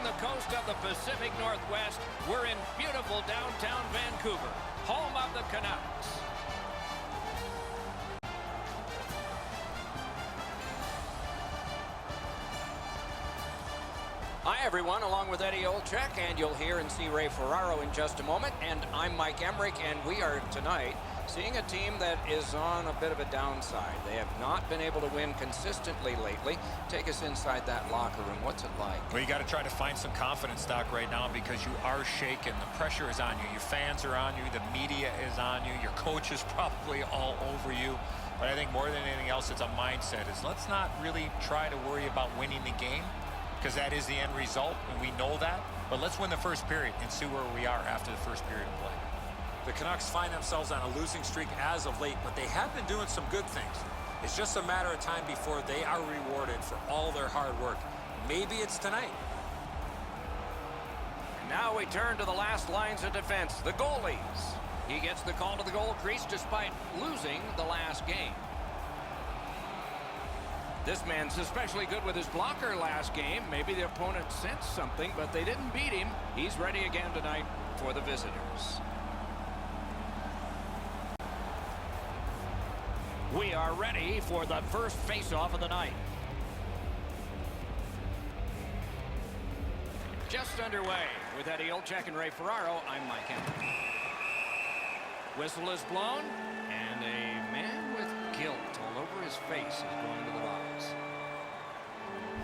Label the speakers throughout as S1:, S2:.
S1: Along the coast of the Pacific Northwest, we're in beautiful downtown Vancouver, home of the Canucks. Hi everyone, along with Eddie Olczyk, and you'll hear and see Ray Ferraro in just a moment. And I'm Mike Emmerich, and we are tonight seeing a team that is on a bit of a downside. They have not been able to win consistently lately. Take us inside that locker room. What's it like?
S2: Well, you got to try to find some confidence, Doc, right now, because you are shaken. The pressure is on you. Your fans are on you. The media is on you. Your coach is probably all over you. But I think more than anything else, it's a mindset. Let's not really try to worry about winning the game, because that is the end result, and we know that. But let's win the first period and see where we are after the first period of play.
S3: The Canucks find themselves on a losing streak as of late, but they have been doing some good things. It's just a matter of time before they are rewarded for all their hard work. Maybe it's tonight.
S1: Now we turn to the last lines of defense, the goalies. He gets the call to the goal crease despite losing the last game. This man's especially good with his blocker last game. Maybe the opponent sensed something, but they didn't beat him. He's ready again tonight for the visitors. We are ready for the first face-off of the night. Just underway with Eddie Olczyk and Ray Ferraro. I'm Mike Emmerich. Whistle is blown, and a man with guilt all over his face is going to the box.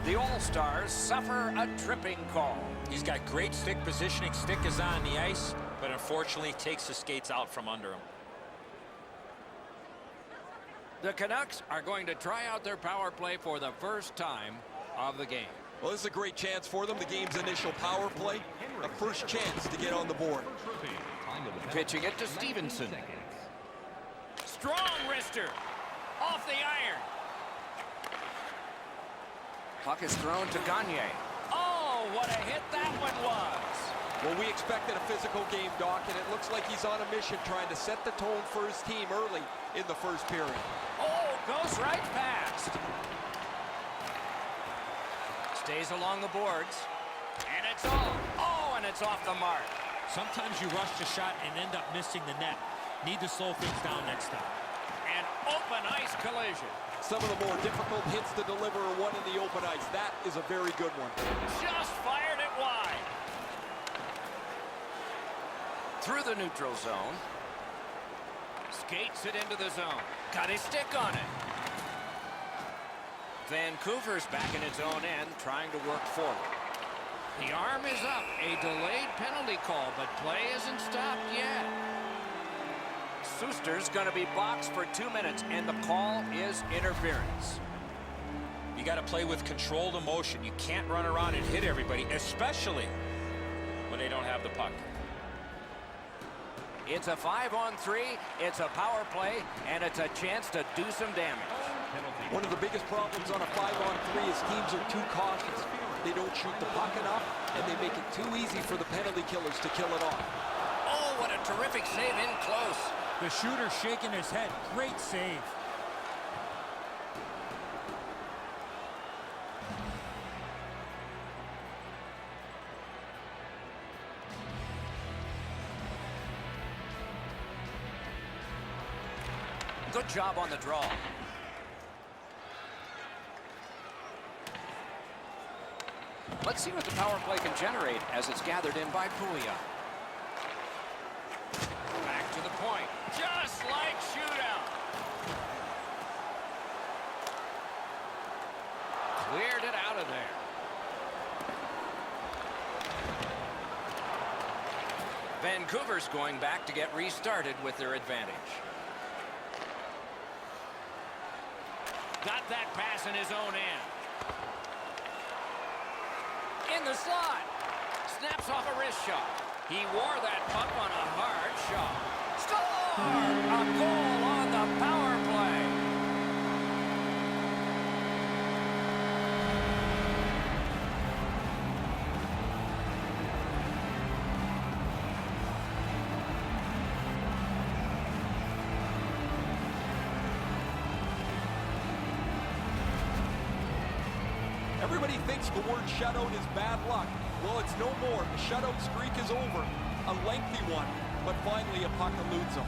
S1: The All-Stars suffer a tripping call.
S3: He's got great stick positioning. Stick is on the ice, but unfortunately takes the skates out from under him.
S1: The Canucks are going to try out their power play for the first time of the game.
S4: Well, this is a great chance for them. The game's initial power play, a first chance to get on the board.
S1: Pitching it to Stevenson. Strong wrister. Off the iron. Puck is thrown to Gagne. Oh, what a hit that one was.
S4: Well, we expected a physical game, Doc, and it looks like he's on a mission trying to set the tone for his team early in the first period.
S1: Oh, goes right past. Stays along the boards. And it's off. Oh, and it's off the mark.
S5: Sometimes you rush the shot and end up missing the net. Need to slow things down next time.
S1: An open ice collision.
S4: Some of the more difficult hits to deliver are one in the open ice. That is a very good one.
S1: Just fired it wide. Through the neutral zone. Skates it into the zone. Got his stick on it. Vancouver's back in its own end, trying to work forward. The arm is up. A delayed penalty call, but play isn't stopped yet. Suster's going to be boxed for 2 minutes, and the call is interference.
S3: You got to play with controlled emotion. You can't run around and hit everybody, especially when they don't have the puck.
S1: It's a 5-on-3, it's a power play, and it's a chance to do some damage.
S4: One of the biggest problems on a 5-on-3 is teams are too cautious. They don't shoot the puck enough, and they make it too easy for the penalty killers to kill it off.
S1: Oh, what a terrific save in close.
S5: The shooter shaking his head. Great save.
S1: Good job on the draw. Let's see what the power play can generate as it's gathered in by Puglia. Back to the point. Just like shootout. Cleared it out of there. Vancouver's going back to get restarted with their advantage. Got that pass in his own end. In the slot. Snaps off a wrist shot. He wore that puck on a hard shot. Score! A goal on the power play.
S4: Everybody thinks the word shutout is bad luck. Well, it's no more. The shutout streak is over. A lengthy one, but finally a puck eludes them.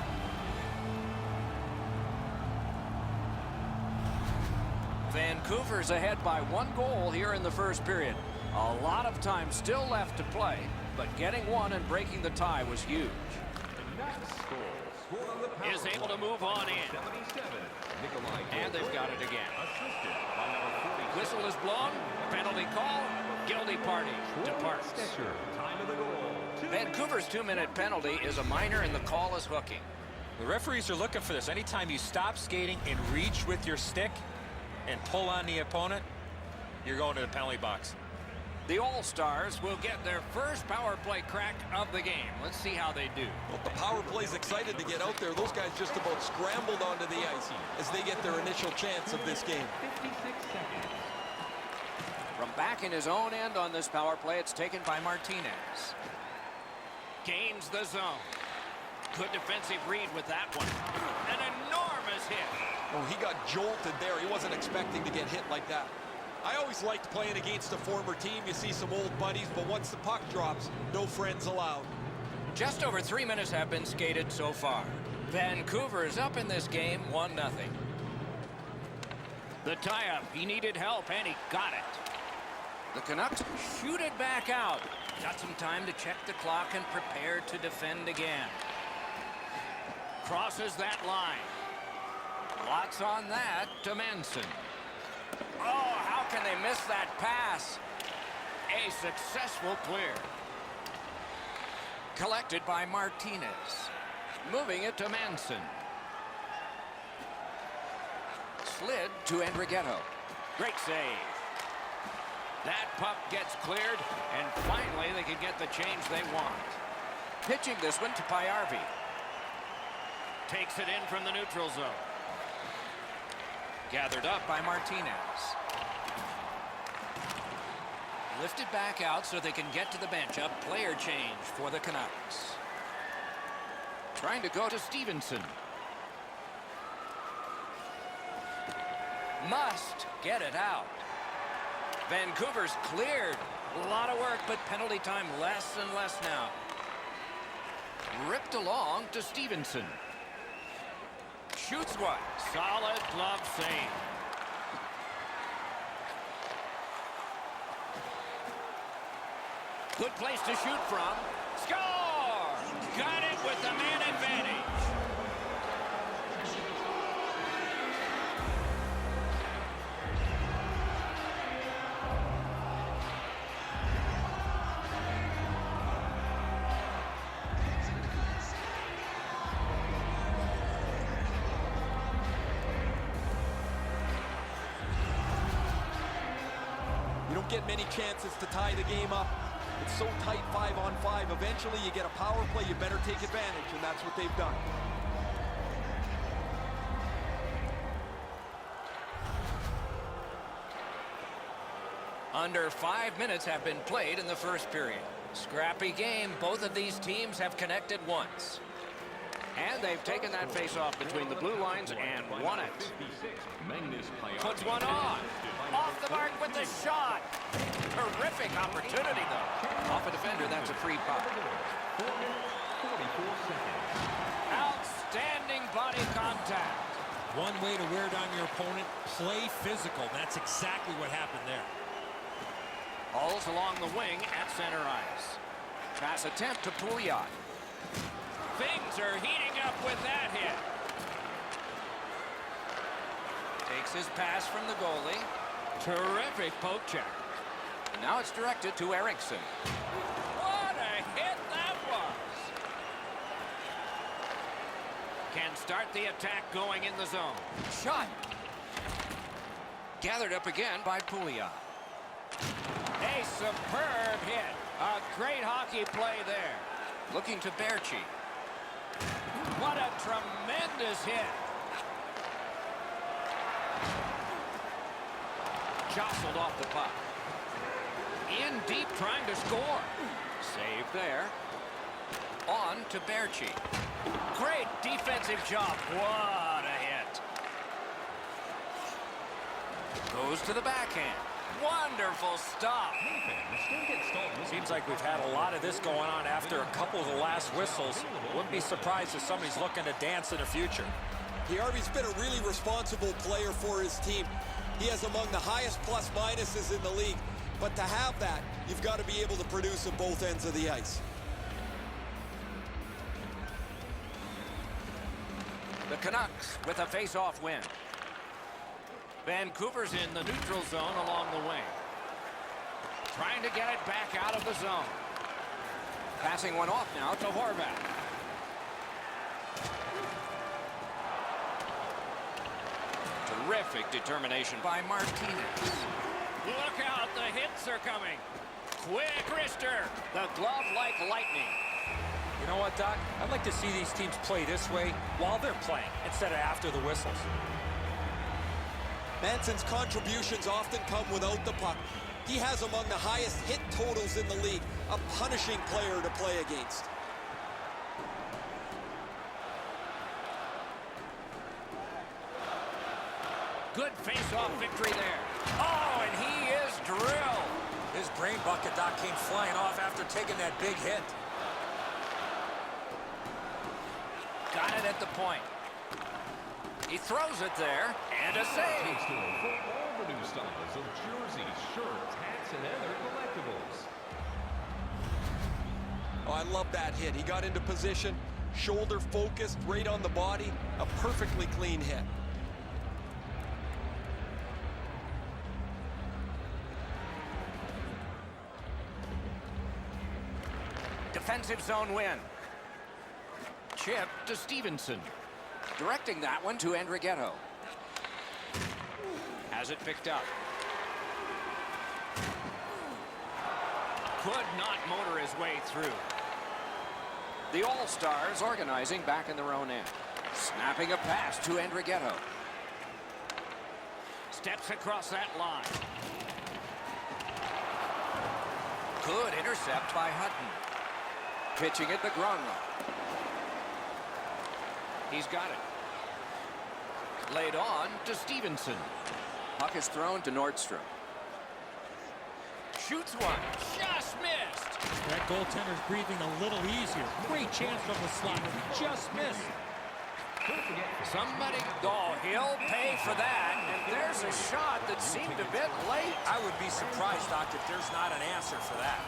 S1: Vancouver's ahead by 1 goal here in the first period. A lot of time still left to play, but getting one and breaking the tie was huge. Is able to move on in. And they've got it again. Whistle is blown. Penalty call. Guilty party departs. Vancouver's 2-minute penalty is a minor and the call is hooking.
S2: The referees are looking for this. Anytime you stop skating and reach with your stick and pull on the opponent, you're going to the penalty box.
S1: The All-Stars will get their first power play crack of the game. Let's see how they do.
S4: Well, the power play's excited to get out there. Those guys just about scrambled onto the ice as they get their initial chance of this game.
S1: From back in his own end on this power play, it's taken by Martinez. Gains the zone. Good defensive read with that one. An enormous hit.
S4: Oh, he got jolted there. He wasn't expecting to get hit like that. I always liked playing against a former team. You see some old buddies, but once the puck drops, no friends allowed.
S1: Just over 3 minutes have been skated so far. Vancouver is up in this game 1-0. The tie-up. He needed help, and he got it. The Canucks shoot it back out. Got some time to check the clock and prepare to defend again. Crosses that line. Lots on that to Manson. Oh, how can they miss that pass? A successful clear. Collected by Martinez. Moving it to Manson. Slid to Andrighetto. Great save. That puck gets cleared, and finally they can get the change they want. Pitching this one to Payarvi. Takes it in from the neutral zone. Gathered up by Martinez. Lifted back out so they can get to the bench. A player change for the Canucks. Trying to go to Stevenson. Must get it out. Vancouver's cleared. A lot of work, but penalty time less and less now. Ripped along to Stevenson. Shoots one. Solid glove save. Good place to shoot from. Score! Got it with the man advantage.
S4: Get many chances to tie the game up. It's so tight 5-on-5. Eventually you get a power play, you better take advantage, and that's what they've done.
S1: Under 5 minutes have been played in the first period. Scrappy game. Both of these teams have connected once. And they've taken that face-off between the blue lines and won it. Puts one on. Off the mark with the shot. Terrific opportunity, though. Off a defender, that's a free puck. Outstanding body contact.
S5: One way to wear down your opponent, play physical. That's exactly what happened there.
S1: Hauls along the wing at center ice. Pass attempt to Pouliot. Things are heating up with that hit. Takes his pass from the goalie. Terrific poke check. And now it's directed to Eriksson. What a hit that was. Can start the attack going in the zone. Shot. Gathered up again by Pouliot. A superb hit. A great hockey play there. Looking to Berchi. What a tremendous hit. Jostled off the puck. In deep trying to score. Save there. On to Berchi. Great defensive job. What a hit. Goes to the backhand. Wonderful stop.
S3: Seems like we've had a lot of this going on after a couple of the last whistles. Wouldn't be surprised if somebody's looking to dance in the future.
S4: Harvey's been a really responsible player for his team. He has among the highest plus-minuses in the league. But to have that, you've got to be able to produce at both ends of the ice.
S1: The Canucks with a face-off win. Vancouver's in the neutral zone along the wing. Trying to get it back out of the zone. Passing one off now to Horvat. Terrific determination by Martinez. Look out, the hits are coming. Quick wrister. The glove like lightning.
S3: You know what, Doc? I'd like to see these teams play this way while they're playing instead of after the whistles.
S4: Manson's contributions often come without the puck. He has among the highest hit totals in the league, a punishing player to play against.
S1: Good face-off victory there. Oh, and he is drilled.
S3: His brain bucket, Doc, came flying off after taking that big hit.
S1: Got it at the point. He throws it there, and a save.
S6: For all the new styles of jerseys, shirts, hats, and other collectibles.
S4: Oh, I love that hit. He got into position, shoulder focused, right on the body. A perfectly clean hit.
S1: Defensive zone win. Chip to Stevenson. Directing that one to Andrighetto. Has it picked up. Could not motor his way through. The All-Stars organizing back in their own end. Snapping a pass to Andrighetto. Steps across that line. Good intercept by Hutton. Pitching it to Gronwall. He's got it. Laid on to Stevenson. Puck is thrown to Nordstrom. Shoots one. Just missed.
S5: That goaltender's breathing a little easier. Great chance from the slot. Just missed.
S1: Somebody, oh, he'll pay for that. And there's a shot that seemed a bit late.
S3: I would be surprised, Doc, if there's not an answer for that.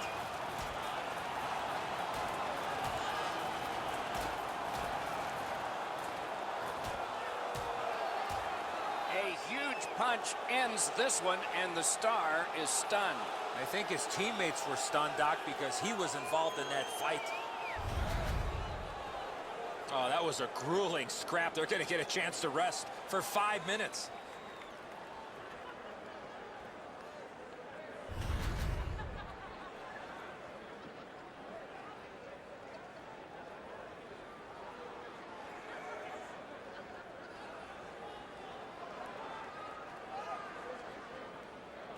S1: A huge punch ends this one, and the Star is stunned.
S3: I think his teammates were stunned, Doc, because he was involved in that fight. Oh, that was a grueling scrap. They're going to get a chance to rest for 5 minutes.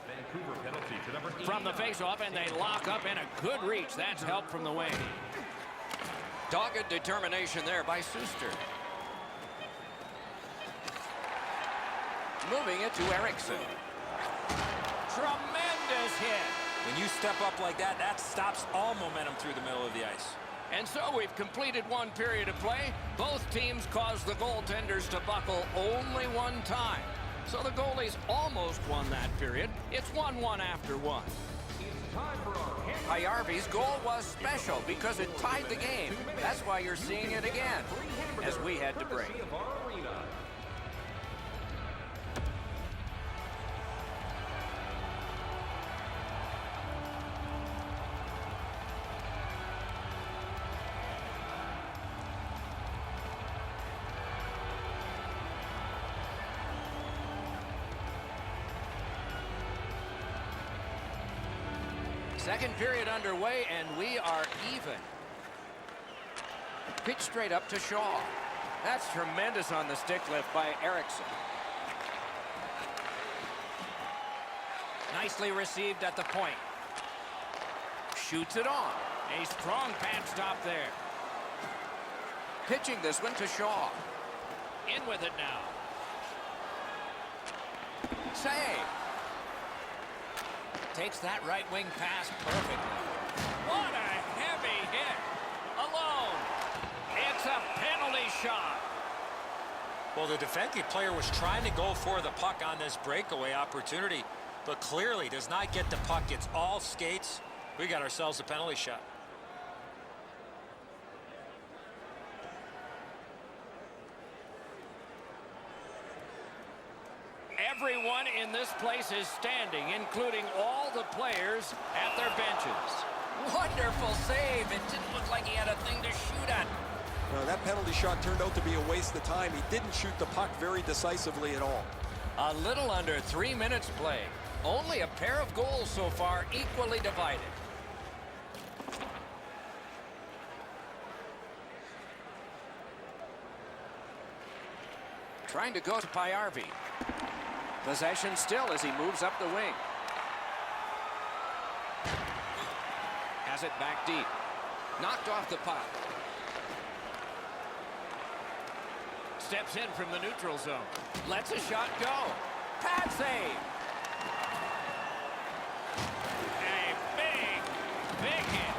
S6: Vancouver penalty to number 8.
S1: From the face-off, and they lock up in a good reach. That's help from the wing. Dogged determination there by Suster. Moving it to Erickson. Tremendous hit.
S3: When you step up like that, that stops all momentum through the middle of the ice.
S1: And so we've completed one period of play. Both teams caused the goaltenders to buckle only one time. So the goalies almost won that period. It's 1-1 after one. Harvey's goal was special because it tied the game. That's why you're seeing it again as we head to break. Second period underway, and we are even. Pitch straight up to Shaw. That's tremendous on the stick lift by Erickson. Nicely received at the point. Shoots it on. A strong pad stop there. Pitching this one to Shaw. In with it now. Save. Takes that right wing pass perfectly. What a heavy hit. Alone. It's a penalty shot.
S3: Well, the defensive player was trying to go for the puck on this breakaway opportunity, but clearly does not get the puck. It's all skates. We got ourselves a penalty shot.
S1: Everyone in this place is standing, including all the players at their benches. Wonderful save. It didn't look like he had a thing to shoot at.
S4: That penalty shot turned out to be a waste of time. He didn't shoot the puck very decisively at all.
S1: A little under 3 minutes played. Only a pair of goals so far, equally divided. Trying to go to Payarvi. Possession still as he moves up the wing. Has it back deep. Knocked off the puck. Steps in from the neutral zone. Lets a shot go. Pad save. A big hit.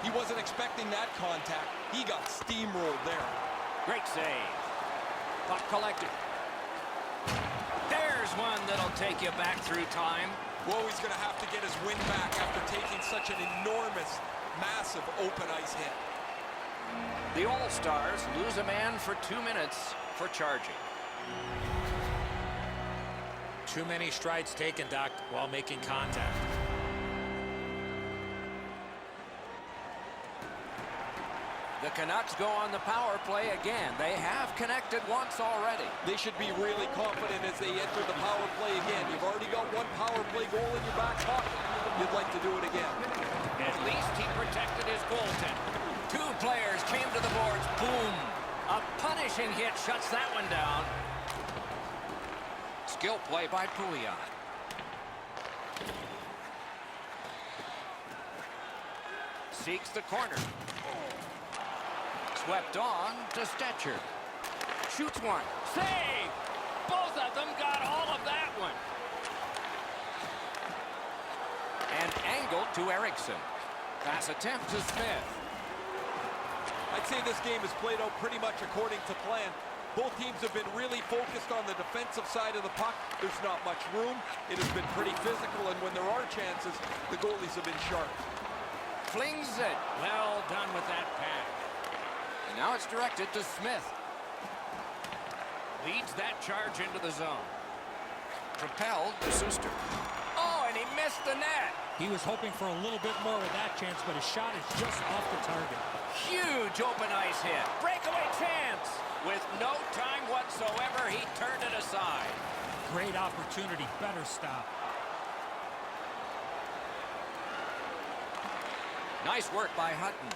S4: He wasn't expecting that contact. He got steamrolled there.
S1: Great save. Puck collected. There's one that'll take you back through time.
S4: Whoa, he's going to have to get his wind back after taking such an enormous, massive open ice hit.
S1: The All-Stars lose a man for 2 minutes for charging.
S3: Too many strides taken, Doc, while making contact.
S1: The Canucks go on the power play again. They have connected once already.
S4: They should be really confident as they enter the power play again. You've already got one power play goal in your back pocket. You'd like to do it again.
S1: At least he protected his goaltender. 2 players came to the boards. Boom. A punishing hit shuts that one down. Skill play by Pouliot. Seeks the corner. Swept on to Stetcher. Shoots one. Save! Both of them got all of that one. And angled to Eriksson. Pass attempt to Smith.
S4: I'd say this game has played out pretty much according to plan. Both teams have been really focused on the defensive side of the puck. There's not much room. It has been pretty physical, and when there are chances, the goalies have been sharp.
S1: Flings it. Well done with that pass. And now it's directed to Smith. Leads that charge into the zone. Propelled to Suster. Oh, and he missed the net.
S5: He was hoping for a little bit more with that chance, but his shot is just off the target.
S1: Huge open ice hit. Breakaway chance. With no time whatsoever, he turned it aside.
S5: Great opportunity. Better stop.
S1: Nice work by Hutton.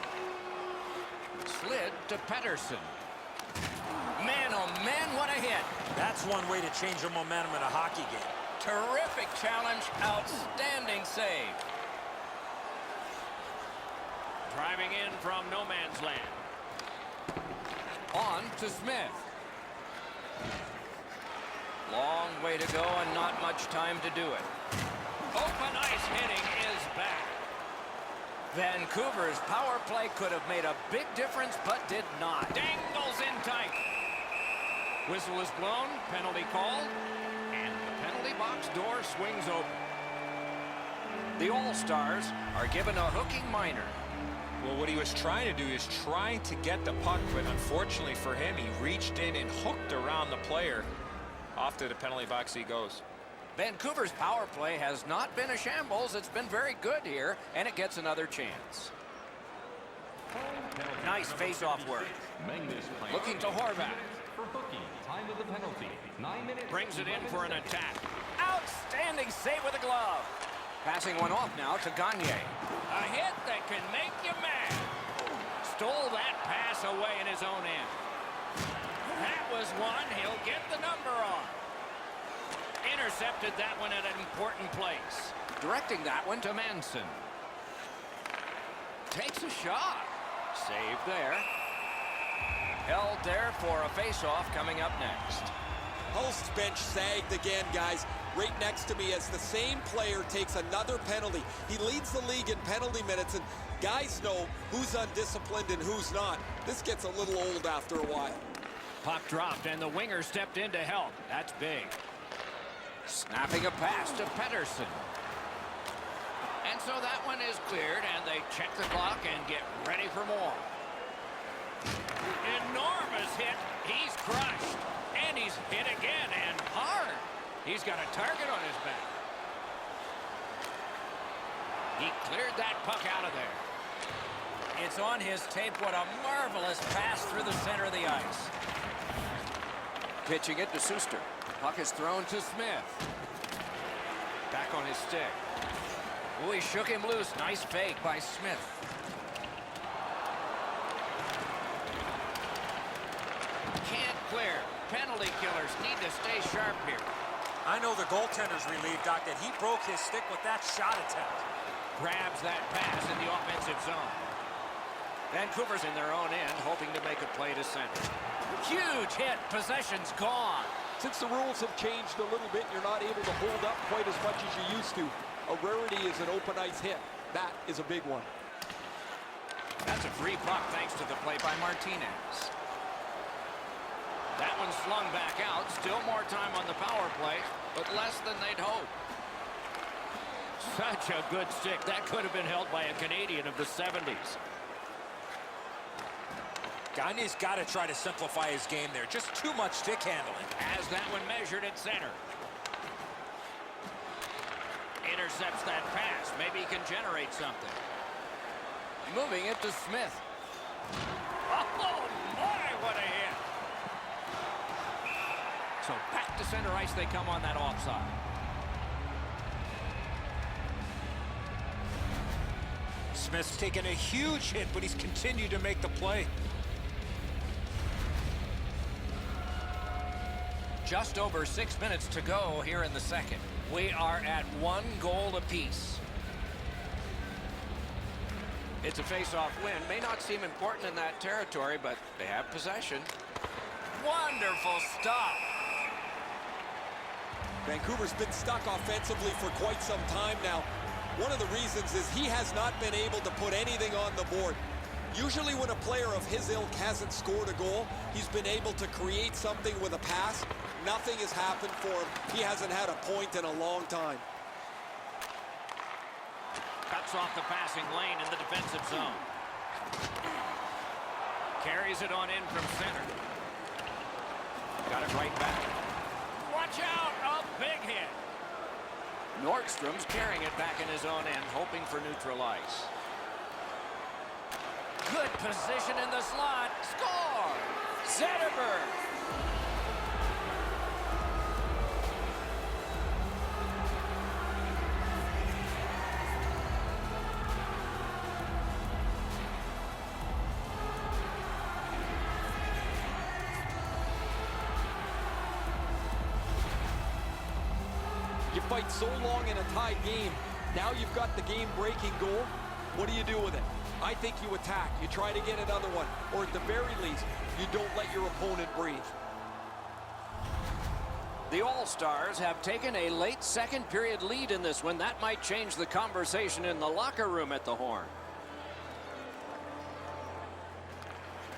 S1: Slid to Pettersson. Man, oh man, what a hit.
S3: That's one way to change the momentum in a hockey game.
S1: Terrific challenge. Outstanding save. Driving in from no man's land. On to Smith. Long way to go and not much time to do it. Open ice hitting is back. Vancouver's power play could have made a big difference, but did not. Dangles in tight. Whistle is blown, penalty called, and the penalty box door swings open. The All-Stars are given a hooking minor.
S2: Well, what he was trying to do is trying to get the puck, but unfortunately for him, he reached in and hooked around the player. Off to the penalty box he goes.
S1: Vancouver's power play has not been a shambles. It's been very good here, and it gets another chance. Nice face-off work. Looking to Horvath.
S6: For hooking, time of the penalty, 9 minutes.
S1: Brings it in for an attack. Outstanding save with a glove. Passing one off now to Gagne. A hit that can make you mad. Stole that pass away in his own end. That was one he'll get the number on. Intercepted that one at an important place. Directing that one to Manson. Takes a shot. Save there. Held there for a face-off coming up next.
S4: Hulst's bench sagged again, guys. right next to me as the same player takes another penalty. He leads the league in penalty minutes, and guys know who's undisciplined and who's not. This gets a little old after a while.
S1: Puck dropped, and the winger stepped in to help. That's big. Snapping a pass to Pettersson. And so that one is cleared, and they check the clock and get ready for more. Enormous hit. He's crushed. And he's hit again, and hard. He's got a target on his back. He cleared that puck out of there.
S5: It's on his tape. What a marvelous pass through the center of the ice.
S1: Pitching it to Suster. Puck is thrown to Smith. Back on his stick. Oh, he shook him loose. Nice fake by Smith. Can't clear. Penalty killers need to stay sharp here.
S3: I know the goaltender's relieved, Doc, that he broke his stick with that shot attempt.
S1: Grabs that pass in the offensive zone. Vancouver's in their own end, hoping to make a play to center. Huge hit. Possession's gone.
S4: Since the rules have changed a little bit, you're not able to hold up quite as much as you used to. A rarity is an open ice hit. That is a big one.
S1: That's a free puck thanks to the play by Martinez. That one slung back out. Still more time on the power play, but less than they'd hope. Such a good stick. That could have been held by a Canadian of the 70s.
S3: Gagne's got to try to simplify his game there. Just too much stick handling.
S1: Has that one measured at center. Intercepts that pass. Maybe he can generate something. Moving it to Smith. Oh, my, what a hit. So back to center ice they come on that offside.
S2: Smith's taken a huge hit, but he's continued to make the play.
S1: Just over 6 minutes to go here in the second. We are at 1 goal apiece. It's a face-off win. May not seem important in that territory, but they have possession. Wonderful stop.
S4: Vancouver's been stuck offensively for quite some time now. One of the reasons is he has not been able to put anything on the board. Usually when a player of his ilk hasn't scored a goal, he's been able to create something with a pass. Nothing has happened for him. He hasn't had a point in a long time.
S1: Cuts off the passing lane in the defensive zone. Carries it on in from center. Got it right back. Watch out! A big hit. Nordstrom's carrying it back in his own end, hoping for neutral ice. Good position in the slot. Score! Zetterberg.
S4: You fight so long in a tied game. Now you've got the game-breaking goal. What do you do with it? I think you attack. You try to get another one. Or at the very least, you don't let your opponent breathe.
S1: The All-Stars have taken a late second period lead in this one. That might change the conversation in the locker room at the Horn.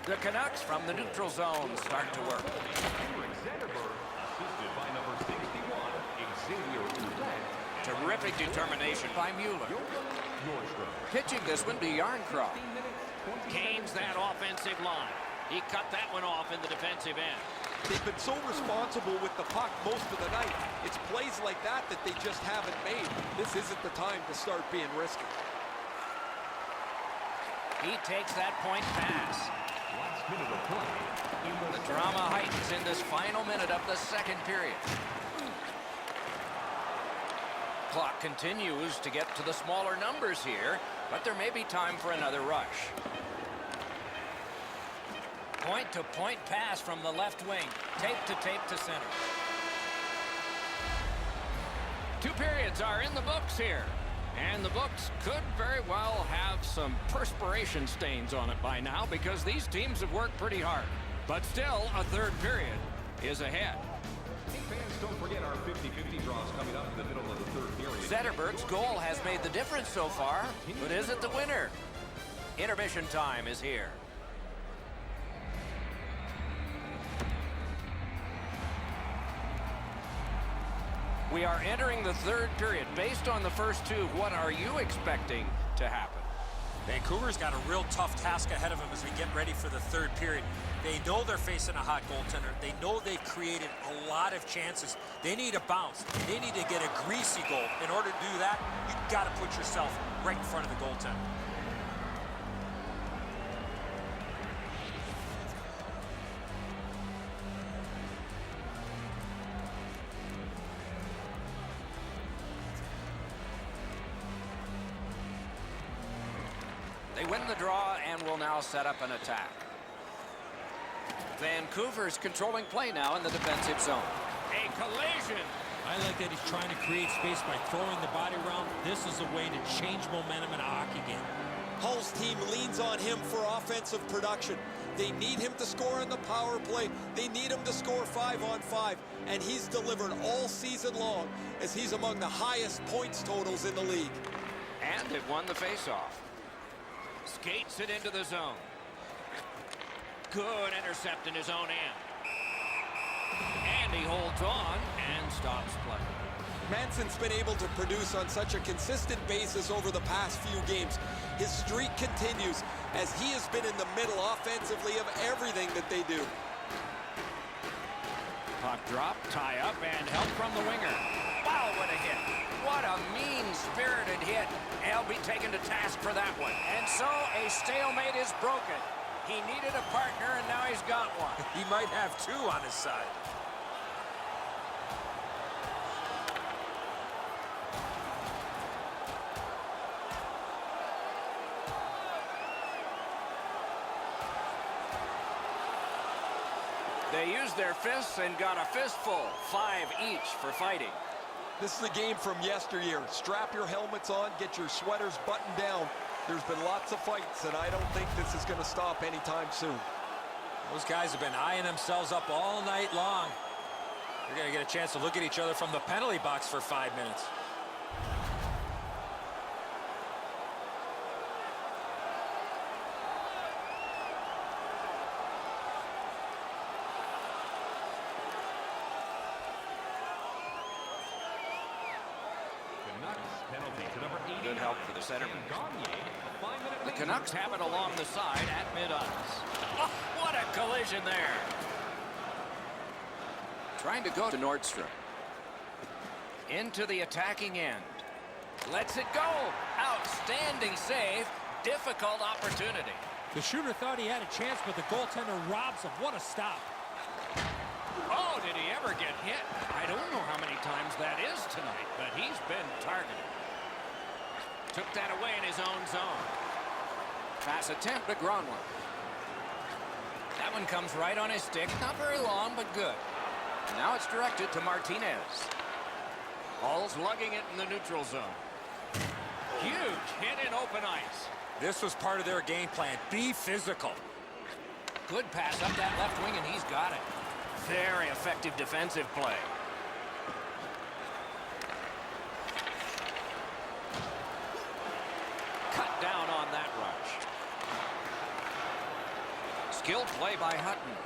S1: The Canucks from the neutral zone start to work. Terrific determination by Mueller. Pitching this one to Yarncroft. Gains that offensive line. He cut that one off in the defensive end.
S4: They've been so responsible with the puck most of the night. It's plays like that that they just haven't made. This isn't the time to start being risky.
S1: He takes that point pass. The drama heightens in this final minute of the second period. Clock continues to get to the smaller numbers here, but there may be time for another rush. Point-to-point pass from the left wing. Tape to center. 2 periods are in the books here. And the books could very well have some perspiration stains on it by now because these teams have worked pretty hard. But still, a third period is ahead.
S6: Hey fans, don't forget our 50-50 draws coming up in the middle of the third period.
S1: Zetterberg's goal has made the difference so far, but is it the winner? Intermission time is here. We are entering the third period. Based on the first two, what are you expecting to happen?
S3: Vancouver's got a real tough task ahead of them as we get ready for the third period. They know they're facing a hot goaltender. They know they've created a lot of chances. They need a bounce. They need to get a greasy goal. In order to do that, you've got to put yourself right in front of the goaltender.
S1: They win the draw and will now set up an attack. Vancouver's controlling play now in the defensive zone. A collision.
S5: I like that he's trying to create space by throwing the body around. This is a way to change momentum in a hockey game.
S7: Hull's team leans on him for offensive production. They need him to score on the power play. They need him to score 5-on-5. And he's delivered all season long as he's among the highest points totals in the league.
S1: And it won the faceoff. Skates it into the zone. Good intercept in his own end. And he holds on and stops play.
S7: Manson's been able to produce on such a consistent basis over the past few games. His streak continues as he has been in the middle offensively of everything that they do.
S1: Puck drop, tie up, and help from the winger. Wow, what a hit. What a mean-spirited hit. He'll be taken to task for that one. And so a stalemate is broken. He needed a partner, and now he's got one.
S3: He might have two on his side.
S1: They used their fists and got a fistful. 5 each for fighting.
S7: This is the game from yesteryear. Strap your helmets on, get your sweaters buttoned down. There's been lots of fights, and I don't think this is going to stop anytime soon.
S3: Those guys have been eyeing themselves up all night long. They're going to get a chance to look at each other from the penalty box for 5 minutes.
S1: Good help for the centerman. The Canucks have it along the side at mid-ice. Oh, what a collision there. Trying to go to Nordstrom. Into the attacking end. Lets it go. Outstanding save. Difficult opportunity.
S5: The shooter thought he had a chance, but the goaltender robs him. What a stop.
S1: Oh, did he ever get hit? I don't know how many times that is tonight, but he's been targeted. Took that away in his own zone. Pass attempt to Gronlund. That one comes right on his stick. Not very long, but good. Now it's directed to Martinez. Hull's lugging it in the neutral zone. Huge hit in open ice.
S3: This was part of their game plan. Be physical.
S1: Good pass up that left wing, and he's got it. Very effective defensive play. Cut down on that rush. Skilled play by Hutton.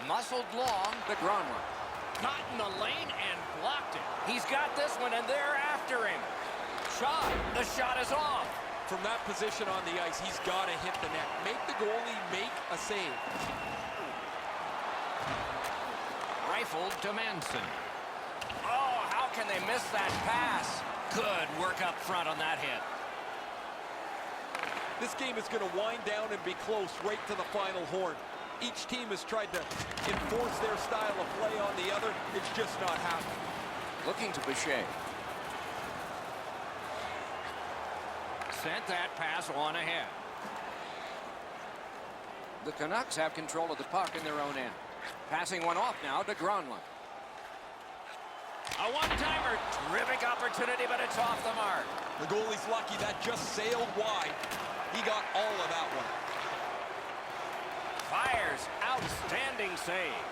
S1: Muscled long to Gronlund. Got in the lane and blocked it. He's got this one, and they're after him. Shot. The shot is off.
S7: From that position on the ice, he's got to hit the net. Make the goalie make a save.
S1: Rifled to Manson. Oh, how can they miss that pass? Good work up front on that hit.
S7: This game is going to wind down and be close right to the final horn. Each team has tried to enforce their style of play on the other. It's just not happening.
S1: Looking to Boucher. Sent that pass on ahead. The Canucks have control of the puck in their own end. Passing one off now to Gronlund. A one-timer. Terrific opportunity, but it's off the mark.
S7: The goalie's lucky that just sailed wide. He got all of that one.
S1: Fires. Outstanding save.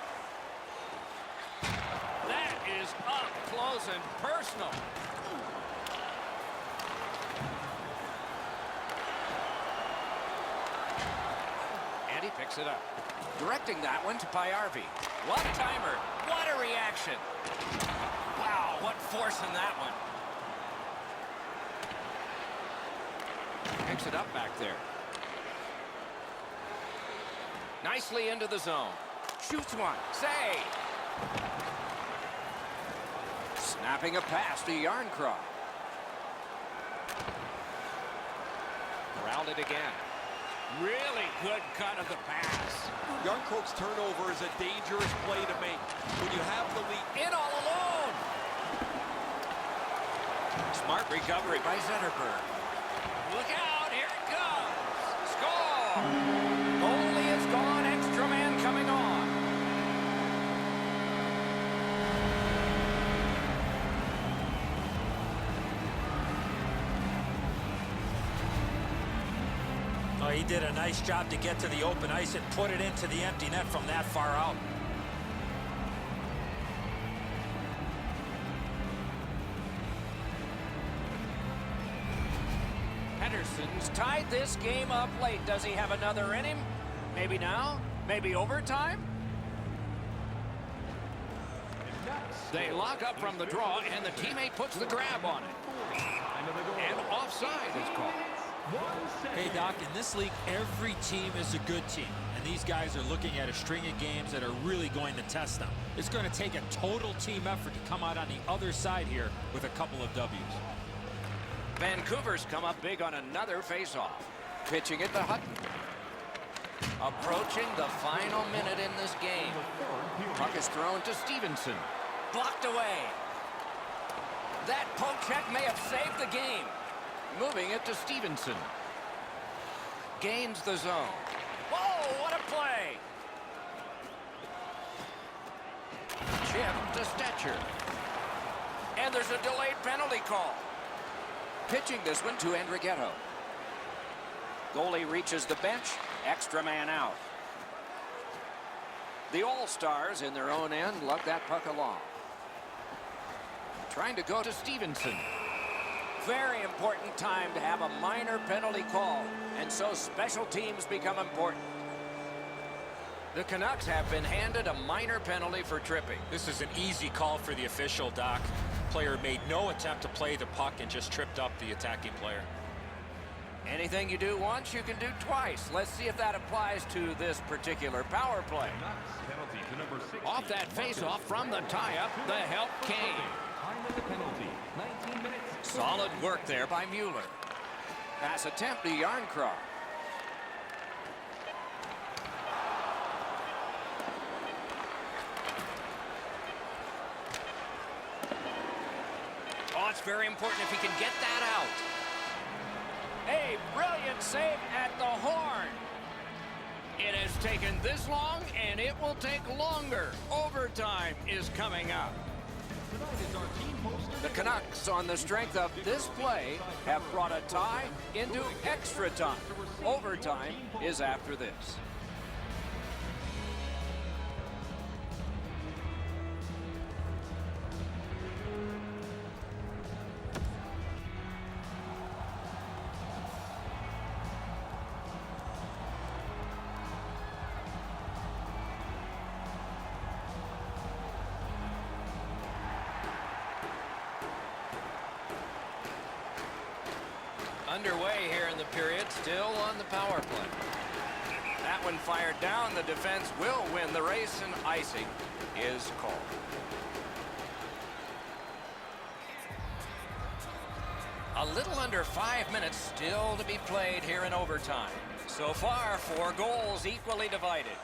S1: That is up close and personal. And he picks it up. Directing that one to Payarvi. What a timer. What a reaction. Wow, what force in that one. Picks it up back there. Nicely into the zone. Shoots one. Save. Snapping a pass to Yarncroft. Corralled it again. Really good cut of the pass.
S4: Yarncroft's turnover is a dangerous play to make when you have the lead.
S1: In all alone. Smart recovery by Zetterberg. Look out, here it comes. Score! Goalie is gone, extra man coming on.
S3: Oh, he did a nice job to get to the open ice and put it into the empty net from that far out.
S1: Henderson's tied this game up late. Does he have another in him? Maybe now? Maybe overtime? They lock up from the draw, and the teammate puts the grab on it. And offside is called.
S5: Hey, Doc, in this league, every team is a good team. And these guys are looking at a string of games that are really going to test them. It's going to take a total team effort to come out on the other side here with a couple of W's.
S1: Vancouver's come up big on another faceoff. Pitching it to Hutton. Approaching the final minute in this game. Puck is thrown to Stevenson. Blocked away. That poke check may have saved the game. Moving it to Stevenson. Gains the zone. Whoa, what a play! Chip to Stetcher. And there's a delayed penalty call. Pitching this one to Andrighetto. Goalie reaches the bench. Extra man out. The All-Stars in their own end lug that puck along. Trying to go to Stevenson. Very important time to have a minor penalty call, and so special teams become important. The Canucks have been handed a minor penalty for tripping.
S2: This is an easy call for the official, Doc. Player made no attempt to play the puck and just tripped up the attacking player.
S1: Anything you do once, you can do twice. Let's see if that applies to this particular power play. Off that face-off from the tie-up, the help came. Solid work there by Mueller. Pass attempt to Yarncroft. Oh, it's very important if he can get that out. A brilliant save at the horn. It has taken this long, and it will take longer. Overtime is coming up. The Canucks, on the strength of this play, have brought a tie into extra time. Overtime is after this. Underway here in the period, still on the power play. That one fired down. The defense will win the race, and icing is called. A little under 5 minutes still to be played here in overtime. So far, 4 goals equally divided.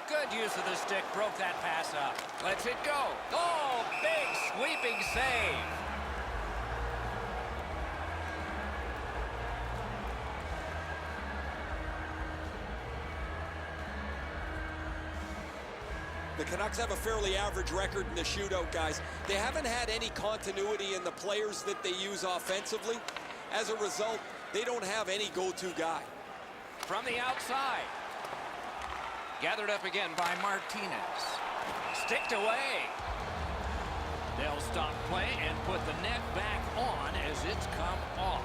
S1: Good use of the stick, broke that pass up. Lets it go. Oh, big sweeping save.
S7: The Canucks have a fairly average record in the shootout, guys. They haven't had any continuity in the players that they use offensively. As a result, they don't have any go-to guy.
S1: From the outside, Gathered up again by Martinez. Sticked away. They'll stop play and put the net back on as it's come off.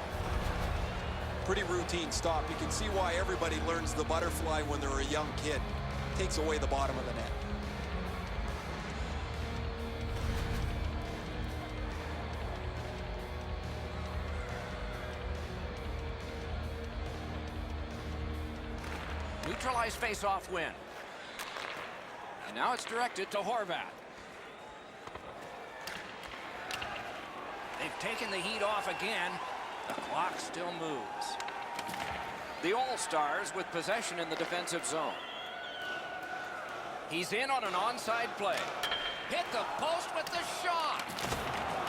S7: Pretty routine stop. You can see why everybody learns the butterfly when they're a young kid. Takes away the bottom of the net.
S1: Neutralized face-off win. And now it's directed to Horvat. They've taken the heat off again. The clock still moves. The All-Stars with possession in the defensive zone. He's in on an onside play. Hit the post with the shot.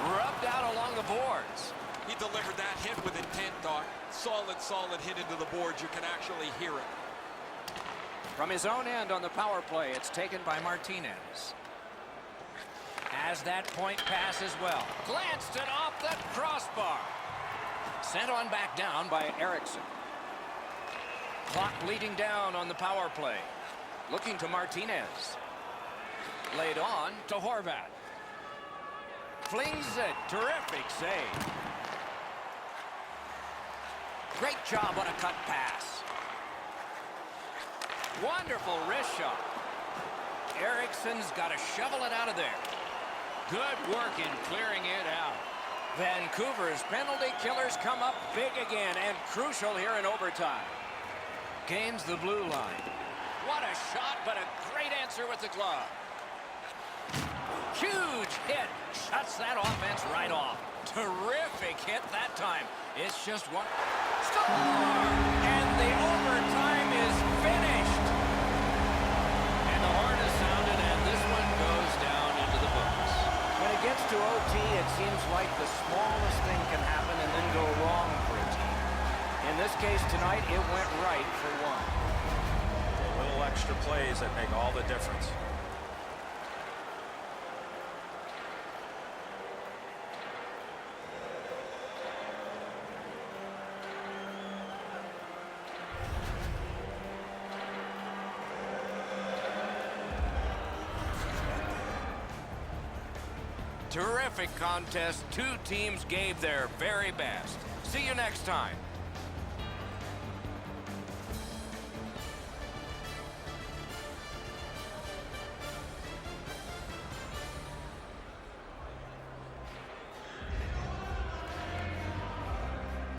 S1: Rubbed out along the boards.
S7: He delivered that hit with intent, Doc. Solid hit into the boards. You can actually hear it.
S1: From his own end on the power play, it's taken by Martinez. Has that point pass as well. Glanced it off the crossbar. Sent on back down by Erickson. Clock bleeding down on the power play. Looking to Martinez. Laid on to Horvat. Flings it. Terrific save. Great job on a cut pass. Wonderful wrist shot. Erickson's got to shovel it out of there. Good work in clearing it out. Vancouver's penalty killers come up big again and crucial here in overtime. Gains the blue line. What a shot, but a great answer with the glove. Huge hit. Shuts that offense right off. Terrific hit that time. It's just one. Score! And the overtime is finished. And the horn is sounded, and this one goes down into the books. When it gets to OT, it seems like the smallest thing can happen and then go wrong for a team. In this case tonight, it went right for one.
S3: Little extra plays that make all the difference.
S1: Terrific contest. Two teams gave their very best. See you next time.